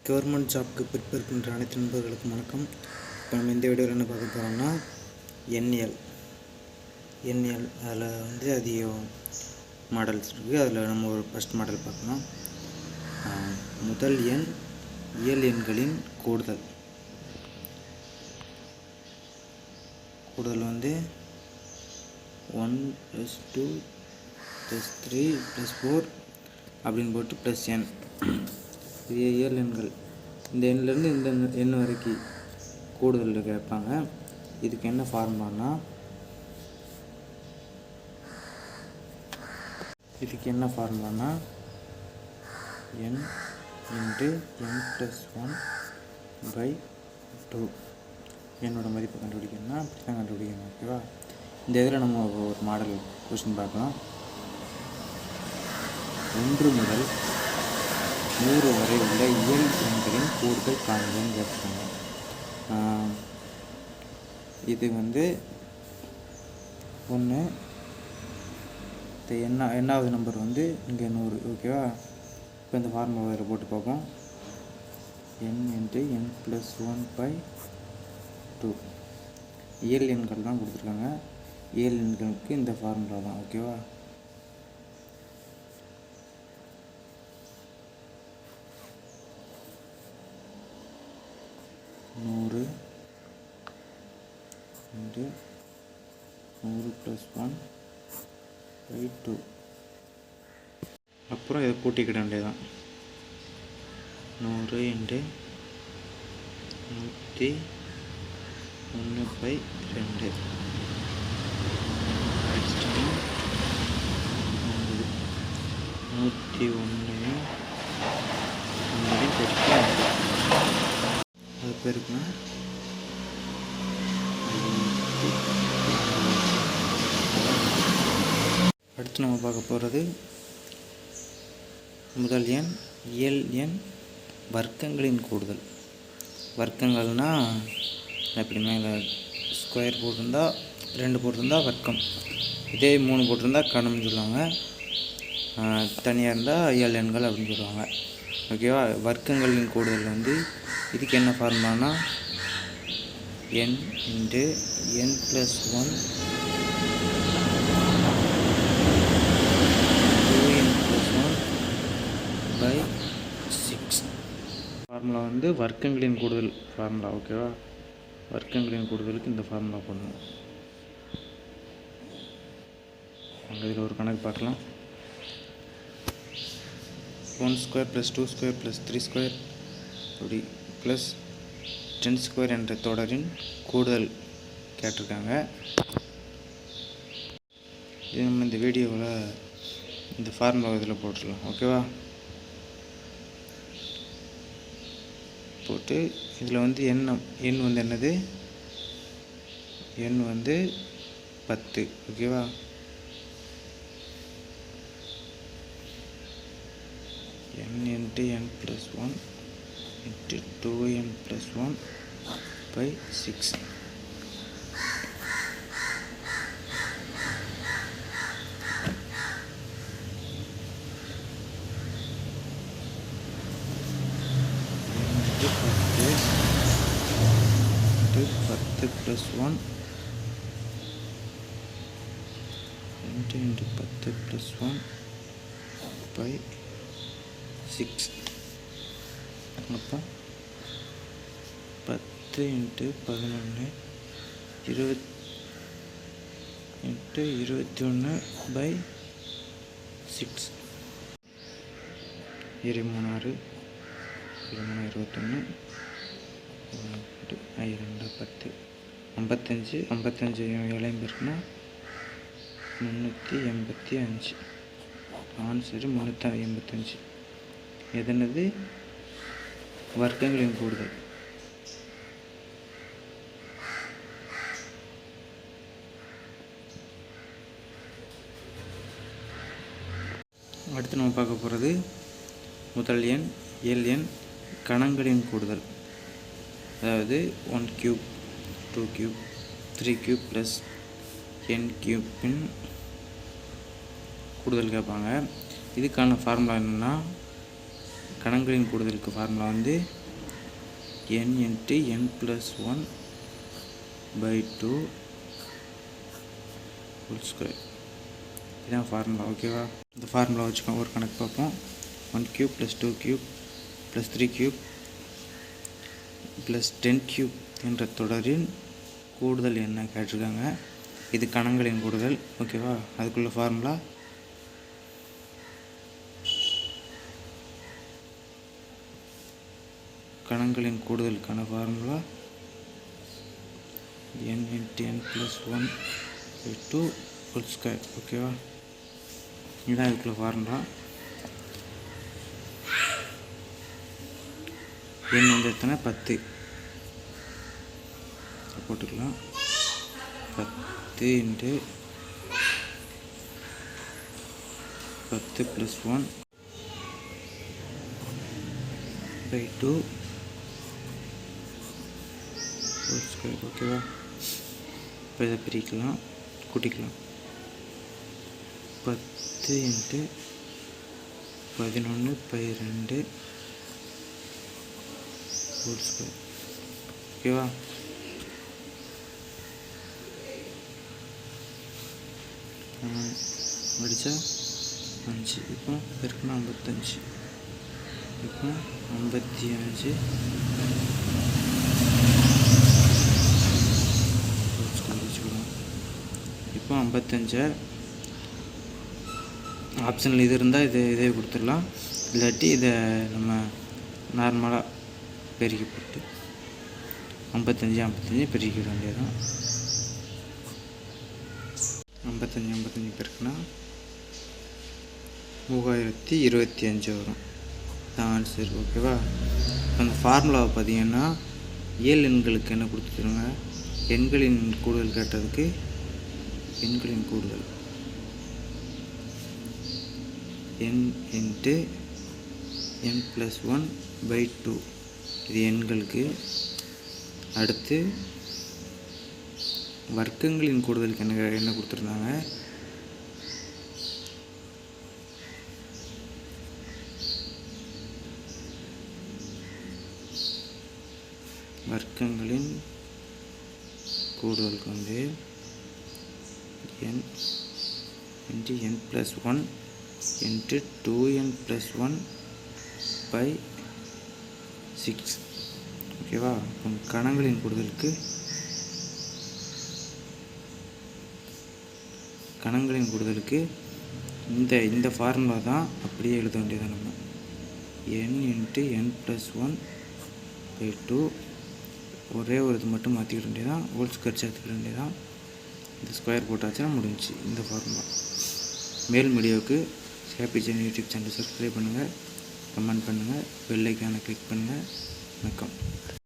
Government ஜாப்க்கு prepare பண்ணுற அனைத்து நண்பர்களுக்கும் வணக்கம். இப்போ நம்ம இந்த வீடியோவில் என்ன பார்க்க போகிறோம்னா எண்ணியல் அதில் அதிகம் மாடல்ஸ் இருக்குது. அதில் நம்ம ஒரு ஃபஸ்ட் மாடல் பார்க்கலாம். முதல் எண் இயல் எண்களின் கூடுதல் 1 + 2 + 3 + 4 அப்படின்னு போட்டு ப்ளஸ் எண். இது இயல் எண்கள். இந்த எண்ணிலேருந்து இந்த எண் வரைக்கும் கூடுதல் கேட்பாங்க. இதுக்கு என்ன ஃபார்முலானா n × n + 1/2 என்னோட மதிப்பை கண்டுபிடிக்கணும்னா அப்படி தான் கண்டுபிடிக்கணும். ஓகேவா? இந்த இதில் நம்ம ஒரு மாடல் கொஸ்டின் பார்க்கலாம். 1 முதல் 100 வரை உள்ள இயல் எண்களின் கூடுதல் காண்புன்னு கேட்பாங்க. இது ஒன்று எண்ணாவது நம்பர் இங்கே 100. ஓகேவா? இப்போ இந்த ஃபார்முலா இதில் போட்டு பார்ப்போம். n × n + 1/2 இயல் எண்கள் தான் கொடுத்துருக்காங்க. இயல் எண்களுக்கு இந்த ஃபார்முலா தான். ஓகேவா? நூறு × 100 + 1/2. அப்புறம் இதை கூட்டிக்கிட வேண்டியதான். 100 × 101/2 அது பேருக்குன்னா அடுத்து நம்ம பார்க்க போகிறது முதல் எண் இயல் எண் வர்க்கங்களின் கூடுதல். வர்க்கங்கள்னால் எப்படி மேலே ஸ்கொயர் போட்டிருந்தா 2 போட்டிருந்தா வர்க்கம், இதே 3 போட்டிருந்தா கணம்னு சொல்லுவாங்க. தனியாக இருந்தால் இயல் எண்கள் அப்படின்னு சொல்லுவாங்க. ஓகேவா? வர்க்கங்களின் கூடுதல் இதுக்கு என்ன ஃபார்முலானா n × n + 1 2n + 1/6. ஃபார்முலா வர்க்கங்களின் கூடுதல் ஃபார்முலா. ஓகேவா? வர்க்கங்களின் கூடுதலுக்கு இந்த ஃபார்முலா பண்ணணும். அங்கே இதில் ஒரு கணக்கு பார்க்கலாம். 1² + 2² + 3² அப்படி ப்ளஸ் 10² என்ற தொடரின் கூடுதல் கேட்டிருக்காங்க. இது நம்ம இந்த வீடியோவில் இந்த ஃபார்முலா இதில் போட்டுடலாம். ஓகேவா? போட்டு இதில் எண் என்னது? எண் 10. ஓகேவா? n × n + 1 × 2n + 1/6. × 10 + 1 × 10 + 1/6. அப்போ 10 × 11 20 × 21/6. 23 21 2 10 55 55 ஏழையும் பேருக்குன்னா 385. ஆன்சரு 385. எதனது? வர்க்கங்களின் கூடுதல். அடுத்து நம்ம பார்க்க போகிறது முதல் எண் இயல் எண் கணங்களின் கூடுதல். அதாவது 1³ 2³ 3³ + n³ கூடுதல் கேட்பாங்க. இதுக்கான ஃபார்முலா என்னென்னா கணங்களின் கூடுதலுக்கு ஃபார்முலா வந்து n × n+1/2 ஹோல் ஸ்கொயர். இதுதான் ஃபார்முலா. ஓகேவா? இந்த ஃபார்முலா வச்சுக்கோங்க. ஒரு கணக்கு பார்ப்போம். 1³ + 2³ + 3³ + 10³ என்ற தொடரின் கூடுதல் என்ன கேட்டிருக்காங்க. இது கணங்களின் கூடுதல். ஓகேவா? அதுக்குள்ள ஃபார்முலா கணங்களின் கூடுதலுக்கான formula n × n+1/2 whole square. ஓகேவா? இதுதான் இதுக்குள்ள ஃபார்முலா. n வந்து எத்தனை? 10 போட்டுக்கலாம். 10 × 10 + 1/2 ஹோல் ஸ்கொயர். ஓகேவா? இப்போ இதை பிரிக்கலாம், கூட்டிக்கலாம். 10 × 11/2 ஹோல் ஸ்கொயர். ஓகேவா? அடித்தா 5. இப்போ பெருக்குனா 55. இப்போ 55 வச்சுக்கலாம். இப்போ 55 ஆப்ஷனில் இது இருந்தால் இதே கொடுத்துடலாம். இல்லாட்டி இதை நம்ம நார்மலாக பெருக்கி போட்டு 55 பெருக்கிட வேண்டியதான். 55 பெருக்குனா 3025 வரும். தான் ஆன்சர். ஓகேவா? அந்த ஃபார்முலாவை பார்த்தீங்கன்னா இயல் எண்களுக்கு என்ன கொடுத்துருங்க, எண்களின் கூடுதல் கேட்டதுக்கு எண்களின் கூடுதல் n × n+1/2 இது எண்களுக்கு. அடுத்து வர்க்கங்களின் கூடுதலுக்கு என்ன கொடுத்துருந்தாங்க, வர்க்கங்களின் கூடுதலுக்கு வந்து n × n+1 × 2n+1/6. ஓகேவா? கணங்களின் கூடுதலுக்கு இந்த ஃபார்முலா தான் அப்படியே எழுத வேண்டியது. நம்ம n × n+1/2 ஒரே ஒரு இது மட்டும் மாற்றிக்கிட வேண்டியதான், ஹோல் ஸ்கொயர் சேர்த்துக்கிட வேண்டியதான். இந்த ஸ்கொயர் போட்டாச்சுன்னா முடிஞ்சிச்சு இந்த ஃபார்முலா. மேலும் வீடியோவுக்கு ஹாப்பி ஜென் யூடியூப் சேனல் சப்ஸ்கிரைப் பண்ணுங்கள், கமெண்ட் பண்ணுங்கள், பெல் ஐக்கானை கிளிக் பண்ணுங்கள். வணக்கம்.